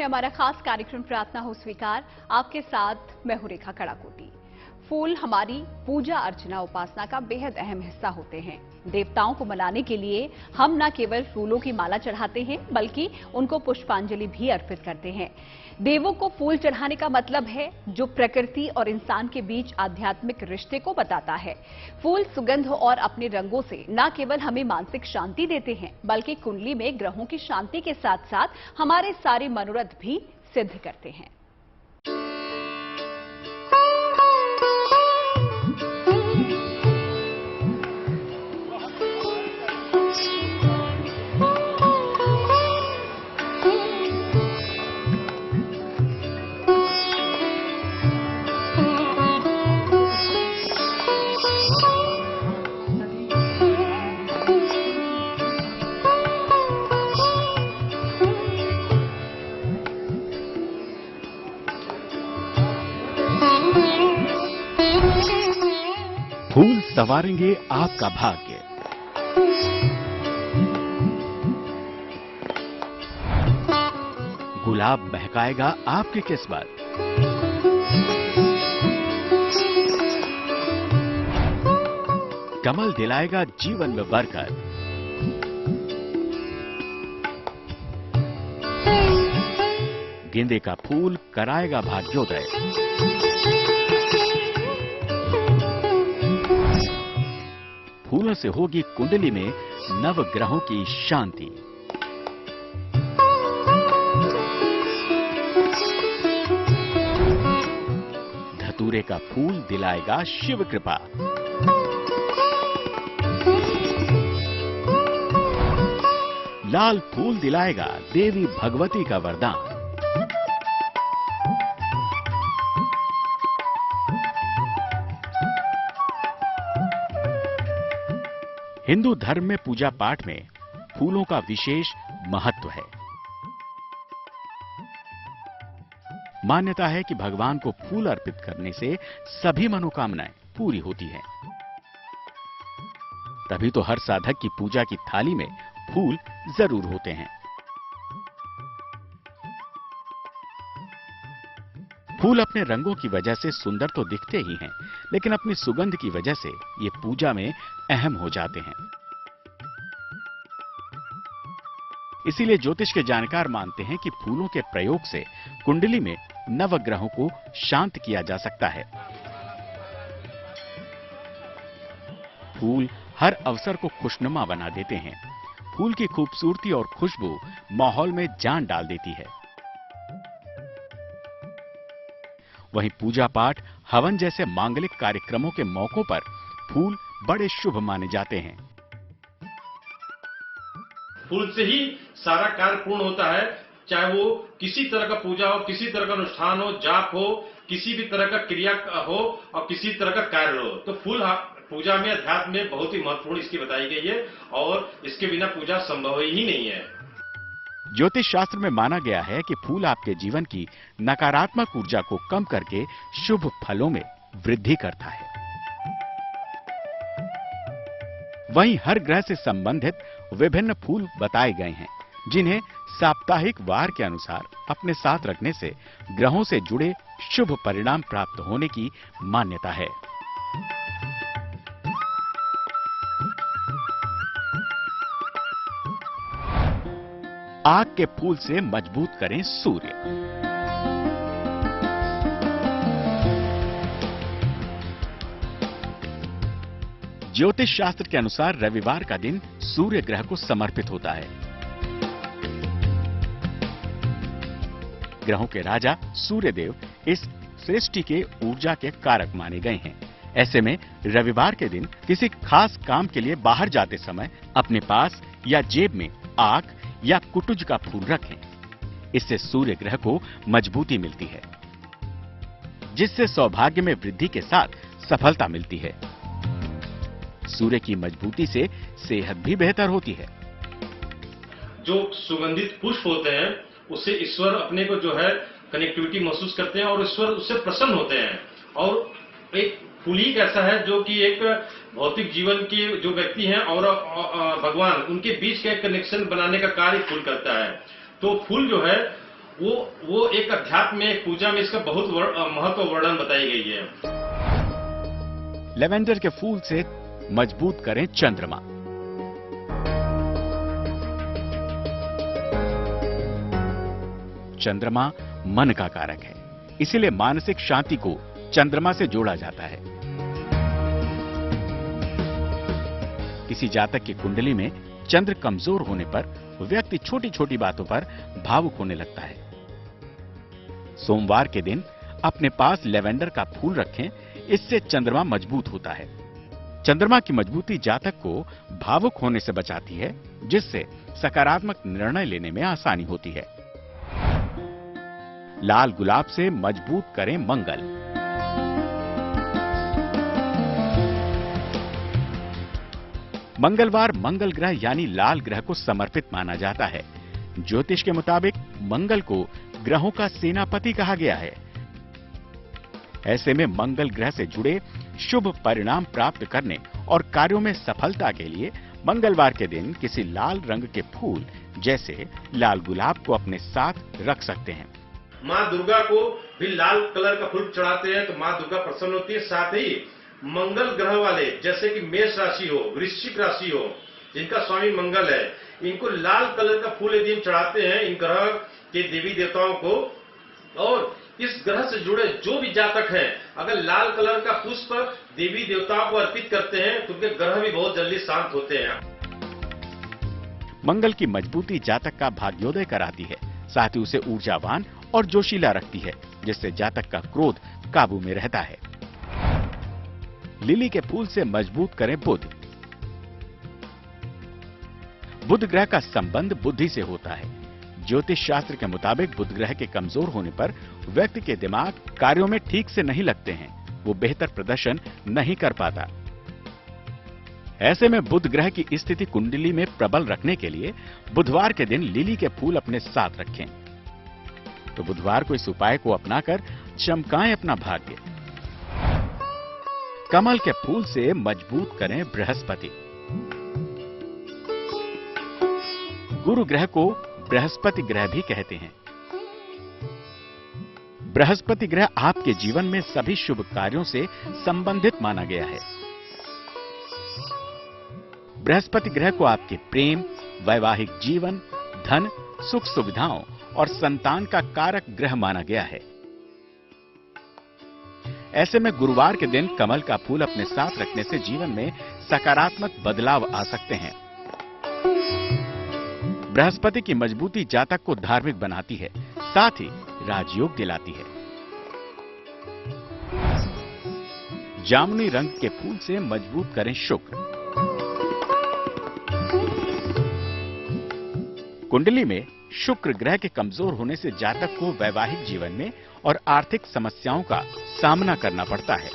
है हमारा खास कार्यक्रम प्रार्थना हो स्वीकार। आपके साथ मैं हूं रेखा कड़ाकोटी। फूल हमारी पूजा अर्चना उपासना का बेहद अहम हिस्सा होते हैं। देवताओं को मनाने के लिए हम न केवल फूलों की माला चढ़ाते हैं बल्कि उनको पुष्पांजलि भी अर्पित करते हैं। देवों को फूल चढ़ाने का मतलब है जो प्रकृति और इंसान के बीच आध्यात्मिक रिश्ते को बताता है। फूल सुगंध और अपने रंगों से न केवल हमें मानसिक शांति देते हैं बल्कि कुंडली में ग्रहों की शांति के साथ साथ हमारे सारे मनोरथ भी सिद्ध करते हैं। फूल संवारेंगे आपका भाग्य। गुलाब महकाएगा आपकी किस्मत। कमल दिलाएगा जीवन में बरकत। गेंदे का फूल कराएगा भाग्योदय। फूलों से होगी कुंडली में नव ग्रहों की शांति। धतूरे का फूल दिलाएगा शिव कृपा। लाल फूल दिलाएगा देवी भगवती का वरदान। हिंदू धर्म में पूजा पाठ में फूलों का विशेष महत्व है। मान्यता है कि भगवान को फूल अर्पित करने से सभी मनोकामनाएं पूरी होती हैं। तभी तो हर साधक की पूजा की थाली में फूल जरूर होते हैं। फूल अपने रंगों की वजह से सुंदर तो दिखते ही हैं, लेकिन अपनी सुगंध की वजह से ये पूजा में अहम हो जाते हैं। इसीलिए ज्योतिष के जानकार मानते हैं कि फूलों के प्रयोग से कुंडली में नवग्रहों को शांत किया जा सकता है। फूल हर अवसर को खुशनुमा बना देते हैं। फूल की खूबसूरती और खुशबू माहौल में जान डाल देती है। वहीं पूजा पाठ, हवन जैसे मांगलिक कार्यक्रमों के मौकों पर फूल बड़े शुभ माने जाते हैं। फूल से ही सारा कार्य पूर्ण होता है, चाहे वो किसी तरह का पूजा हो, किसी तरह का अनुष्ठान हो, जाप हो, किसी भी तरह का क्रिया हो और किसी तरह का कार्य हो। तो फूल पूजा में, अध्यात्म में बहुत ही महत्वपूर्ण इसकी बताई गई है और इसके बिना पूजा संभव ही नहीं है। ज्योतिष शास्त्र में माना गया है कि फूल आपके जीवन की नकारात्मक ऊर्जा को कम करके शुभ फलों में वृद्धि करता है। वहीं हर ग्रह से संबंधित विभिन्न फूल बताए गए हैं, जिन्हें साप्ताहिक वार के अनुसार अपने साथ रखने से ग्रहों से जुड़े शुभ परिणाम प्राप्त होने की मान्यता है। आग के फूल से मजबूत करें सूर्य। ज्योतिष शास्त्र के अनुसार रविवार का दिन सूर्य ग्रह को समर्पित होता है। ग्रहों के राजा सूर्यदेव इस सृष्टि के ऊर्जा के कारक माने गए हैं। ऐसे में रविवार के दिन किसी खास काम के लिए बाहर जाते समय अपने पास या जेब में आग या कुटुज का फूल रखें। इससे सूर्य ग्रह को मजबूती मिलती है, जिससे सौभाग्य में वृद्धि के साथ सफलता मिलती है। सूर्य की मजबूती से सेहत भी बेहतर होती है। जो सुगंधित पुष्प होते हैं उससे ईश्वर अपने को जो है कनेक्टिविटी महसूस करते हैं और ईश्वर उससे प्रसन्न होते हैं। और एक फूल ही ऐसा है जो कि एक भौतिक जीवन के जो व्यक्ति हैं और भगवान, उनके बीच का एक कनेक्शन बनाने का कार्य फूल करता है। तो फूल जो है वो एक अध्यात्म में, एक पूजा में इसका बहुत महत्व वर्णन बताई गई है। लेवेंडर के फूल से मजबूत करें चंद्रमा। चंद्रमा मन का कारक है, इसीलिए मानसिक शांति को चंद्रमा से जोड़ा जाता है। किसी जातक की कुंडली में चंद्र कमजोर होने पर व्यक्ति छोटी छोटी बातों पर भावुक होने लगता है। सोमवार के दिन अपने पास लेवेंडर का फूल रखें, इससे चंद्रमा मजबूत होता है। चंद्रमा की मजबूती जातक को भावुक होने से बचाती है, जिससे सकारात्मक निर्णय लेने में आसानी होती है। लाल गुलाब से मजबूत करें मंगल। मंगलवार मंगल ग्रह यानी लाल ग्रह को समर्पित माना जाता है। ज्योतिष के मुताबिक मंगल को ग्रहों का सेनापति कहा गया है। ऐसे में मंगल ग्रह से जुड़े शुभ परिणाम प्राप्त करने और कार्यों में सफलता के लिए मंगलवार के दिन किसी लाल रंग के फूल जैसे लाल गुलाब को अपने साथ रख सकते हैं। माँ दुर्गा को भी लाल कलर का फूल चढ़ाते हैं तो माँ दुर्गा प्रसन्न होती है। साथ ही मंगल ग्रह वाले जैसे कि मेष राशि हो, वृश्चिक राशि हो, जिनका स्वामी मंगल है, इनको लाल कलर का फूल यदि हम चढ़ाते हैं इन ग्रह के देवी देवताओं को, और इस ग्रह से जुड़े जो भी जातक हैं अगर लाल कलर का पुष्प देवी देवताओं को अर्पित करते हैं तो उनके ग्रह भी बहुत जल्दी शांत होते हैं। मंगल की मजबूती जातक का भाग्योदय कराती है, साथ ही उसे ऊर्जावान और जोशीला रखती है, जिससे जातक का क्रोध काबू में रहता है। लिली के फूल से मजबूत करें बुध। बुध ग्रह का संबंध बुद्धि से होता है। ज्योतिष शास्त्र के मुताबिक बुध ग्रह के कमजोर होने पर व्यक्ति के दिमाग कार्यों में ठीक से नहीं लगते हैं, वो बेहतर प्रदर्शन नहीं कर पाता। ऐसे में बुध ग्रह की स्थिति कुंडली में प्रबल रखने के लिए बुधवार के दिन लिली के फूल अपने साथ रखें। तो बुधवार को इस उपाय को अपनाकर चमकाएं अपना भाग्य। कमल के फूल से मजबूत करें बृहस्पति। गुरु ग्रह को बृहस्पति ग्रह भी कहते हैं। बृहस्पति ग्रह आपके जीवन में सभी शुभ कार्यों से संबंधित माना गया है। बृहस्पति ग्रह को आपके प्रेम, वैवाहिक जीवन, धन, सुख सुविधाओं और संतान का कारक ग्रह माना गया है। ऐसे में गुरुवार के दिन कमल का फूल अपने साथ रखने से जीवन में सकारात्मक बदलाव आ सकते हैं। बृहस्पति की मजबूती जातक को धार्मिक बनाती है, साथ ही राजयोग दिलाती है। जामुनी रंग के फूल से मजबूत करें शुक्र। कुंडली में शुक्र ग्रह के कमजोर होने से जातक को वैवाहिक जीवन में और आर्थिक समस्याओं का सामना करना पड़ता है।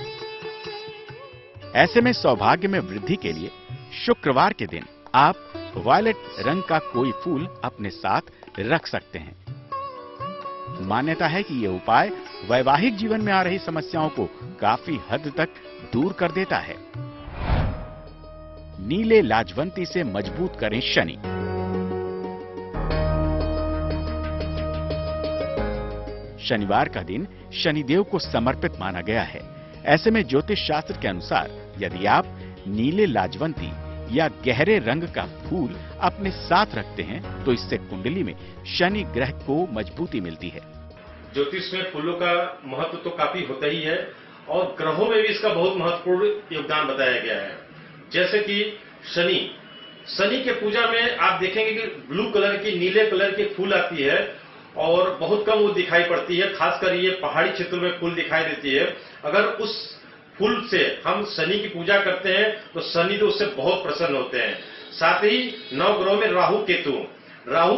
ऐसे में सौभाग्य में वृद्धि के लिए शुक्रवार के दिन आप वायलेट रंग का कोई फूल अपने साथ रख सकते हैं। मान्यता है कि यह उपाय वैवाहिक जीवन में आ रही समस्याओं को काफी हद तक दूर कर देता है। नीले लाजवंती से मजबूत करें शनि। शनिवार का दिन शनिदेव को समर्पित माना गया है। ऐसे में ज्योतिष शास्त्र के अनुसार यदि आप नीले लाजवंती या गहरे रंग का फूल अपने साथ रखते हैं तो इससे कुंडली में शनि ग्रह को मजबूती मिलती है। ज्योतिष में फूलों का महत्व तो काफी होता ही है और ग्रहों में भी इसका बहुत महत्वपूर्ण योगदान बताया गया है। जैसे कि शनि के पूजा में आप देखेंगे कि ब्लू कलर की, नीले कलर की फूल आती है और बहुत कम वो दिखाई पड़ती है, खासकर ये पहाड़ी क्षेत्रों में फूल दिखाई देती है। अगर उस फूल से हम शनि की पूजा करते हैं तो शनि तो उससे बहुत प्रसन्न होते हैं। साथ ही नवग्रहों में राहु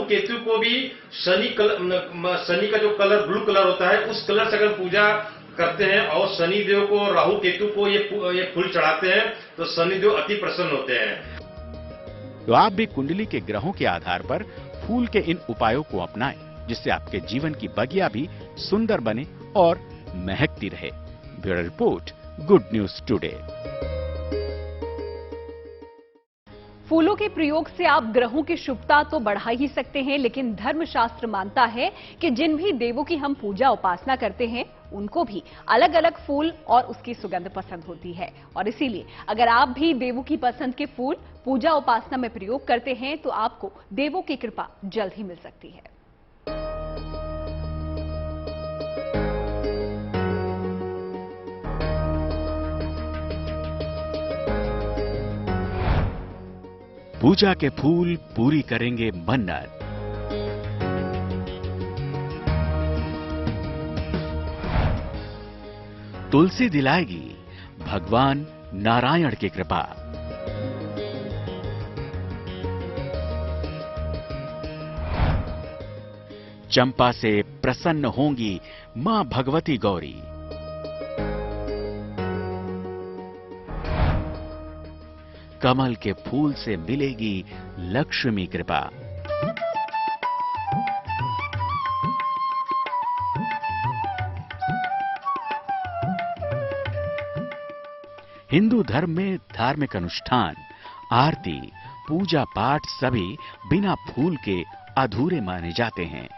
केतु को भी शनि का जो कलर ब्लू कलर होता है उस कलर से अगर पूजा करते हैं और शनि देव को, राहु केतु को ये फूल चढ़ाते हैं तो शनि देव अति प्रसन्न होते हैं। तो आप भी कुंडली के ग्रहों के आधार पर फूल के इन उपायों को अपनाएं, जिससे आपके जीवन की बगिया भी सुंदर बने और महकती रहे। Bureau report, Good News today. फूलों के प्रयोग से आप ग्रहों की शुभता तो बढ़ा ही सकते हैं, लेकिन धर्मशास्त्र मानता है कि जिन भी देवों की हम पूजा उपासना करते हैं उनको भी अलग अलग फूल और उसकी सुगंध पसंद होती है। और इसीलिए अगर आप भी देवों की पसंद के फूल पूजा उपासना में प्रयोग करते हैं तो आपको देवों की कृपा जल्द ही मिल सकती है। पूजा के फूल पूरी करेंगे मन्नत। तुलसी दिलाएगी भगवान नारायण की कृपा। चंपा से प्रसन्न होंगी मां भगवती गौरी। कमल के फूल से मिलेगी लक्ष्मी कृपा। हिंदू धर्म में धार्मिक अनुष्ठान, आरती, पूजा पाठ सभी बिना फूल के अधूरे माने जाते हैं।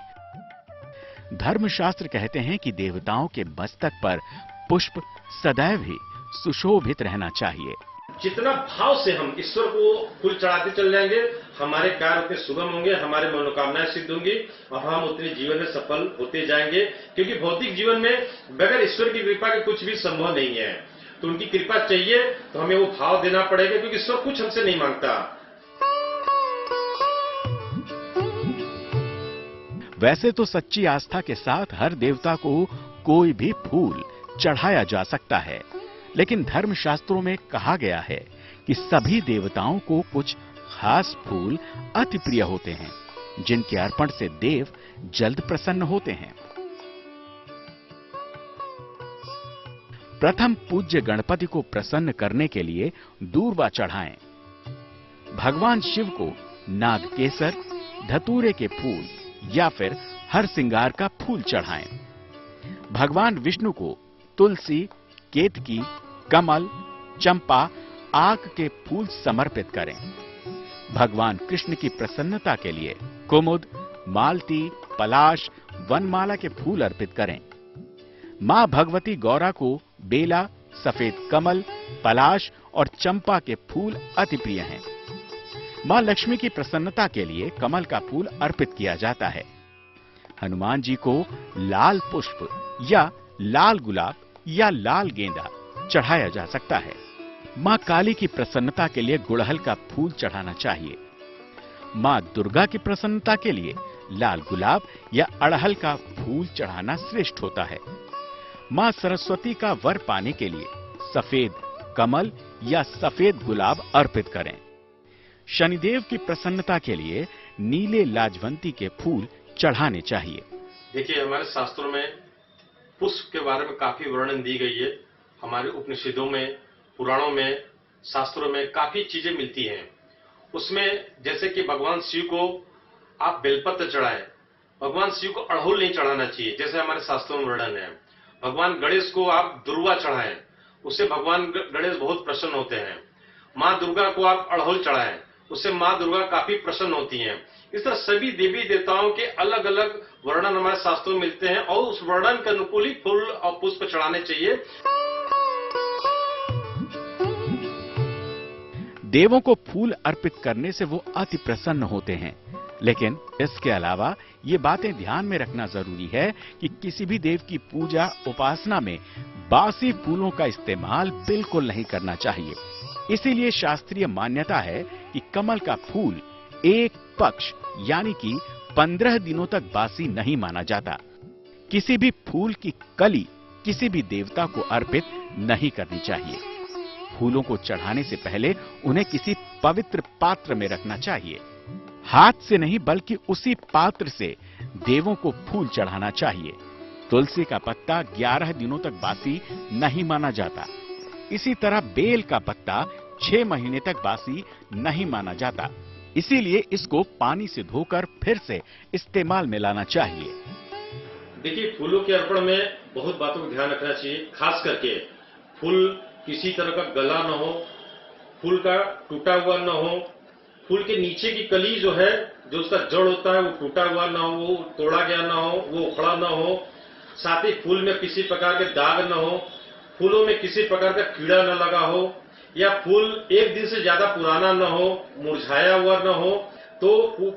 धर्मशास्त्र कहते हैं कि देवताओं के मस्तक पर पुष्प सदैव ही सुशोभित रहना चाहिए। जितना भाव से हम ईश्वर को फूल चढ़ाते चल जाएंगे, हमारे कार्य उतने सुगम होंगे, हमारी मनोकामनाएं सिद्ध होंगी और हम उतने जीवन में सफल होते जाएंगे। क्योंकि भौतिक जीवन में बगैर ईश्वर की कृपा के कुछ भी संभव नहीं है। तो उनकी कृपा चाहिए तो हमें वो भाव देना पड़ेगा, क्योंकि ईश्वर कुछ हमसे नहीं मांगता। वैसे तो सच्ची आस्था के साथ हर देवता को कोई भी फूल चढ़ाया जा सकता है, लेकिन धर्मशास्त्रों में कहा गया है कि सभी देवताओं को कुछ खास फूल अति प्रिय होते हैं, जिनके अर्पण से देव जल्द प्रसन्न होते हैं। प्रथम पूज्य गणपति को प्रसन्न करने के लिए दूर्वा चढ़ाएं। भगवान शिव को नागकेसर, धतूरे के फूल या फिर हर सिंगार का फूल चढ़ाएं। भगवान विष्णु को तुलसी, केतकी, कमल, चंपा, आक के फूल समर्पित करें। भगवान कृष्ण की प्रसन्नता के लिए कुमुद, मालती, पलाश, वनमाला के फूल अर्पित करें। मां भगवती गौरा को बेला, सफेद कमल, पलाश और चंपा के फूल अति प्रिय हैं। मां लक्ष्मी की प्रसन्नता के लिए कमल का फूल अर्पित किया जाता है। हनुमान जी को लाल पुष्प या लाल गुलाब या लाल गेंदा चढ़ाया जा सकता है। मां काली की प्रसन्नता के लिए गुड़हल का फूल चढ़ाना चाहिए। मां दुर्गा की प्रसन्नता के लिए लाल गुलाब या अड़हल का फूल चढ़ाना श्रेष्ठ होता है। मां सरस्वती का वर पाने के लिए सफेद कमल या सफेद गुलाब अर्पित करें। शनिदेव की प्रसन्नता के लिए नीले लाजवंती के फूल चढ़ाने चाहिए। देखिए, हमारे शास्त्रों में पुष्प के बारे में काफी वर्णन दी गई है। हमारे उपनिषदों में, पुराणों में, शास्त्रों में काफी चीजें मिलती हैं। उसमें जैसे कि भगवान शिव को आप बेलपत्र चढ़ाएं, भगवान शिव को अड़हुल नहीं चढ़ाना चाहिए, जैसे हमारे शास्त्रों में वर्णन है। भगवान गणेश को आप दुर्वा चढ़ाएं, उससे भगवान गणेश बहुत प्रसन्न होते हैं। मां दुर्गा को आप अड़हुल चढ़ाएं, उससे मां दुर्गा काफी प्रसन्न होती हैं। इस तरह सभी देवी देवताओं के अलग अलग वर्णन हमारे शास्त्रों में मिलते हैं और उस वर्णन के अनुकूल ही फूल और पुष्प चढ़ाने चाहिए। देवों को फूल अर्पित करने से वो अति प्रसन्न होते हैं, लेकिन इसके अलावा ये बातें ध्यान में रखना जरूरी है कि किसी भी देव की पूजा उपासना में बासी फूलों का इस्तेमाल बिल्कुल नहीं करना चाहिए। इसीलिए शास्त्रीय मान्यता है कि कमल का फूल एक पक्ष यानी कि 15 दिनों तक बासी नहीं माना जाता। किसी भी फूल की कली किसी भी देवता को अर्पित नहीं करनी चाहिए। फूलों को चढ़ाने से पहले उन्हें किसी पवित्र पात्र में रखना चाहिए। हाथ से नहीं बल्कि उसी पात्र से देवों को फूल चढ़ाना चाहिए। तुलसी का पत्ता 11 दिनों तक बासी नहीं माना जाता। इसी तरह बेल का पत्ता 6 महीने तक बासी नहीं माना जाता। इसीलिए इसको पानी से धोकर फिर से इस्तेमाल में लाना चाहिए। देखिए, फूलों के अर्पण में बहुत बातों का ध्यान रखना चाहिए। खास करके फूल किसी तरह का गला न हो, फूल का टूटा हुआ न हो, फूल के नीचे की कली जो है, जो उसका जड़ होता है, वो टूटा हुआ ना हो, वो तोड़ा गया ना हो, वो उखड़ा ना हो, साथ ही फूल में किसी प्रकार के दाग न हो, फूलों में किसी प्रकार का कीड़ा न लगा हो, या फूल एक दिन से ज्यादा पुराना न हो, मुरझाया हुआ न हो, तो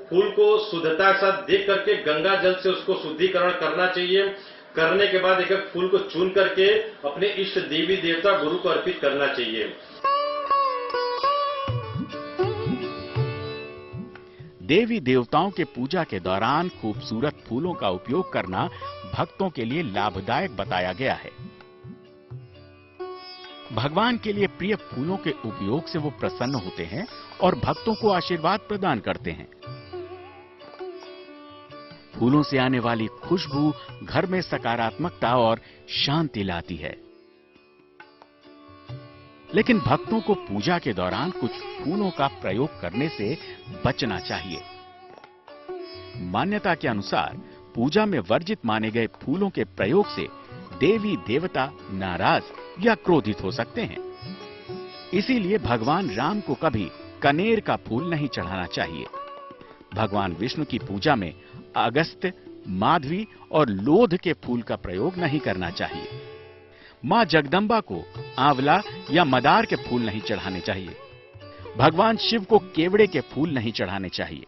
फूल को शुद्धता के साथ देख करके गंगा जल से उसको शुद्धिकरण करना चाहिए। करने के बाद एक एक फूल को चुन करके अपने इष्ट देवी देवता गुरु को अर्पित करना चाहिए। देवी देवताओं के पूजा के दौरान खूबसूरत फूलों का उपयोग करना भक्तों के लिए लाभदायक बताया गया है। भगवान के लिए प्रिय फूलों के उपयोग से वो प्रसन्न होते हैं और भक्तों को आशीर्वाद प्रदान करते हैं। फूलों से आने वाली खुशबू घर में सकारात्मकता और शांति लाती है। लेकिन भक्तों को पूजा के दौरान कुछ फूलों का प्रयोग करने से बचना चाहिए। मान्यता के अनुसार पूजा में वर्जित माने गए फूलों के प्रयोग से देवी देवता नाराज या क्रोधित हो सकते हैं। इसीलिए भगवान राम को कभी कनेर का फूल नहीं चढ़ाना चाहिए। भगवान विष्णु की पूजा में अगस्त्य, माधवी और लोध के फूल का प्रयोग नहीं करना चाहिए। मां जगदम्बा को आंवला या मदार के फूल नहीं चढ़ाने चाहिए। भगवान शिव को केवड़े के फूल नहीं चढ़ाने चाहिए।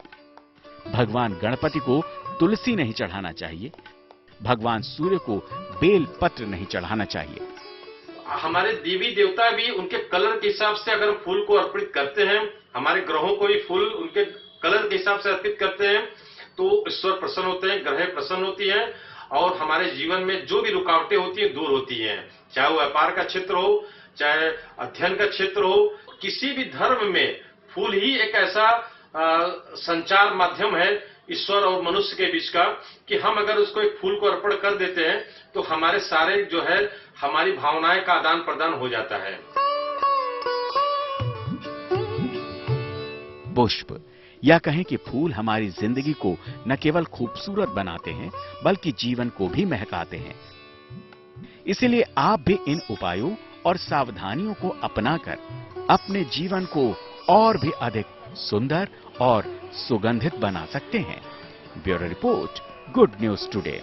भगवान गणपति को तुलसी नहीं चढ़ाना चाहिए। भगवान सूर्य को बेल पत्र नहीं चढ़ाना चाहिए। हमारे देवी देवता भी उनके कलर के हिसाब से अगर फूल को अर्पित करते हैं, हमारे ग्रहों को भी फूल उनके कलर के हिसाब से अर्पित करते हैं, तो ईश्वर प्रसन्न होते हैं, ग्रह प्रसन्न होती हैं और हमारे जीवन में जो भी रुकावटें होती हैं दूर होती हैं। चाहे वो व्यापार का क्षेत्र हो, चाहे अध्ययन का क्षेत्र हो, किसी भी धर्म में फूल ही एक ऐसा संचार माध्यम है ईश्वर और मनुष्य के बीच का, कि हम अगर उसको एक फूल को अर्पण कर देते हैं तो हमारे सारे जो है हमारी भावनाएं का आदान प्रदान हो जाता है। पुष्प या कहें कि फूल हमारी जिंदगी को न केवल खूबसूरत बनाते हैं बल्कि जीवन को भी महकाते हैं। इसलिए आप भी इन उपायों और सावधानियों को अपनाकर अपने जीवन को और भी अधिक सुंदर और सुगंधित बना सकते हैं। Bureau report, Good News Today.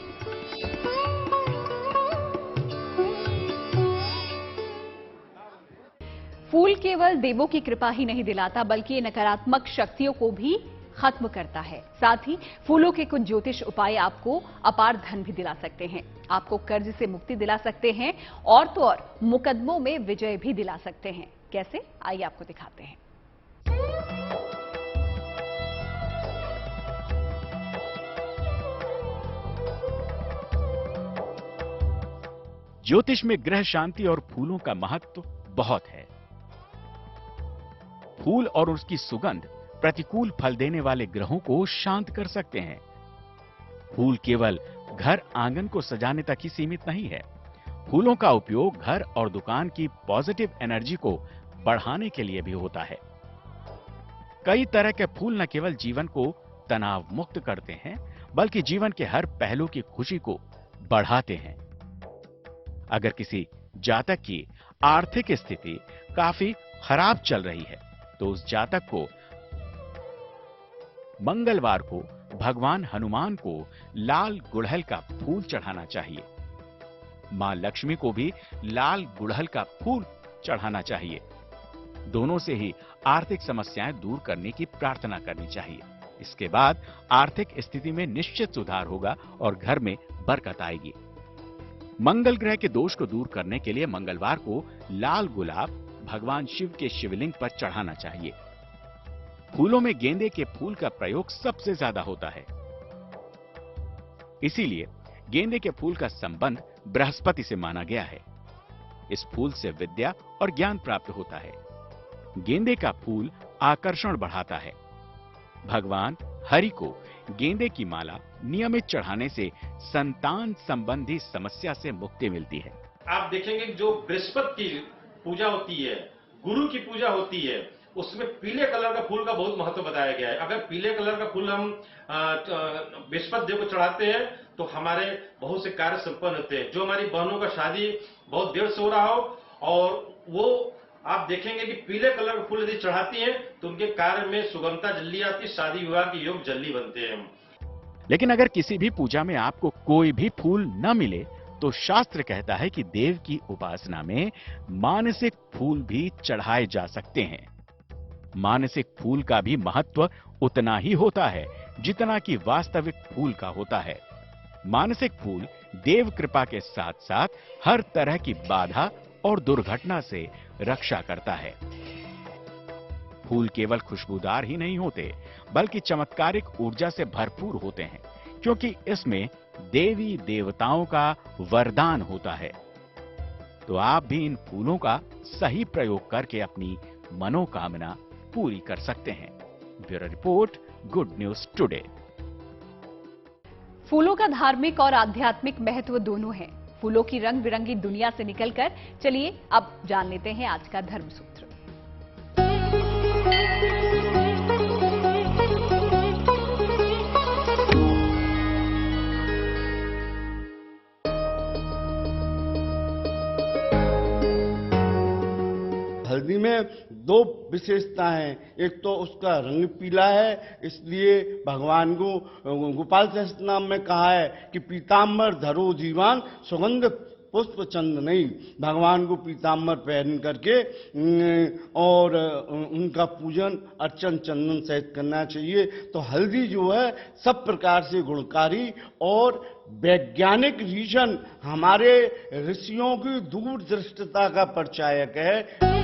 फूल केवल देवों की कृपा ही नहीं दिलाता बल्कि नकारात्मक शक्तियों को भी खत्म करता है। साथ ही फूलों के कुछ ज्योतिष उपाय आपको अपार धन भी दिला सकते हैं, आपको कर्ज से मुक्ति दिला सकते हैं और तो और मुकदमों में विजय भी दिला सकते हैं। कैसे, आइए आपको दिखाते हैं। ज्योतिष में ग्रह शांति और फूलों का महत्व बहुत है। फूल और उसकी सुगंध प्रतिकूल फल देने वाले ग्रहों को शांत कर सकते हैं। फूल केवल घर आंगन को सजाने तक ही सीमित नहीं है। फूलों का उपयोग घर और दुकान की पॉजिटिव एनर्जी को बढ़ाने के लिए भी होता है। कई तरह के फूल न केवल जीवन को तनाव मुक्त करते हैं बल्कि जीवन के हर पहलू की खुशी को बढ़ाते हैं। अगर किसी जातक की आर्थिक स्थिति काफी खराब चल रही है तो उस जातक को मंगलवार को भगवान हनुमान को लाल गुड़हल का फूल चढ़ाना चाहिए। मां लक्ष्मी को भी लाल गुड़हल का फूल चढ़ाना चाहिए। दोनों से ही आर्थिक समस्याएं दूर करने की प्रार्थना करनी चाहिए। इसके बाद आर्थिक स्थिति में निश्चित सुधार होगा और घर में बरकत आएगी। मंगल ग्रह के दोष को दूर करने के लिए मंगलवार को लाल गुलाब भगवान शिव के शिवलिंग पर चढ़ाना चाहिए। फूलों में गेंदे के फूल का प्रयोग सबसे ज्यादा होता है, इसीलिए गेंदे के फूल का संबंध बृहस्पति से माना गया है। इस फूल से विद्या और ज्ञान प्राप्त होता है। गेंदे का फूल आकर्षण बढ़ाता है। भगवान हरि को गेंदे की माला नियमित चढ़ाने से संतान संबंधी समस्या से मुक्ति मिलती है। आप देखेंगे कि जो बृहस्पति की पूजा होती है, गुरु की पूजा होती है, उसमें पीले कलर का फूल का बहुत महत्व बताया गया है। अगर पीले कलर का फूल हम बृहस्पति देव को चढ़ाते हैं तो हमारे बहुत से कार्य संपन्न होते हैं। जो हमारी बहनों का शादी बहुत देर से हो रहा हो और वो आप देखेंगे कि पीले कलर के फूल यदि चढ़ाती हैं तो उनके कार्य में सुगमता जल्दी आती, शादी विवाह के योग जल्दी बनते हैं। लेकिन अगर किसी भी पूजा में आपको कोई भी फूल न मिले तो शास्त्र कहता है कि देव की उपासना में मानसिक फूल भी चढ़ाए जा सकते हैं। मानसिक फूल का भी महत्व उतना ही होता है जितना कि वास्तविक फूल का होता है। मानसिक फूल देव कृपा के साथ साथ हर तरह की बाधा और दुर्घटना से रक्षा करता है। फूल केवल खुशबूदार ही नहीं होते बल्कि चमत्कारिक ऊर्जा से भरपूर होते हैं, क्योंकि इसमें देवी देवताओं का वरदान होता है। तो आप भी इन फूलों का सही प्रयोग करके अपनी मनोकामना पूरी कर सकते हैं। Bureau report, Good News today. फूलों का धार्मिक और आध्यात्मिक महत्व दोनों है। फूलों की रंग बिरंगी दुनिया से निकलकर चलिए अब जान लेते हैं आज का धर्म सूत्र। हल्दी में दो विशेषताएं हैं। एक तो उसका रंग पीला है, इसलिए भगवान को गोपाल सहस्त्रनाम में कहा है कि पीताम्बर धरो जीवान सुगंध पुष्प चंद नहीं। भगवान को पीताम्बर पहन करके और उनका पूजन अर्चन चंदन सहित करना चाहिए। तो हल्दी जो है सब प्रकार से गुणकारी और वैज्ञानिक रीजन हमारे ऋषियों की दूरदृष्टता का परिचायक है।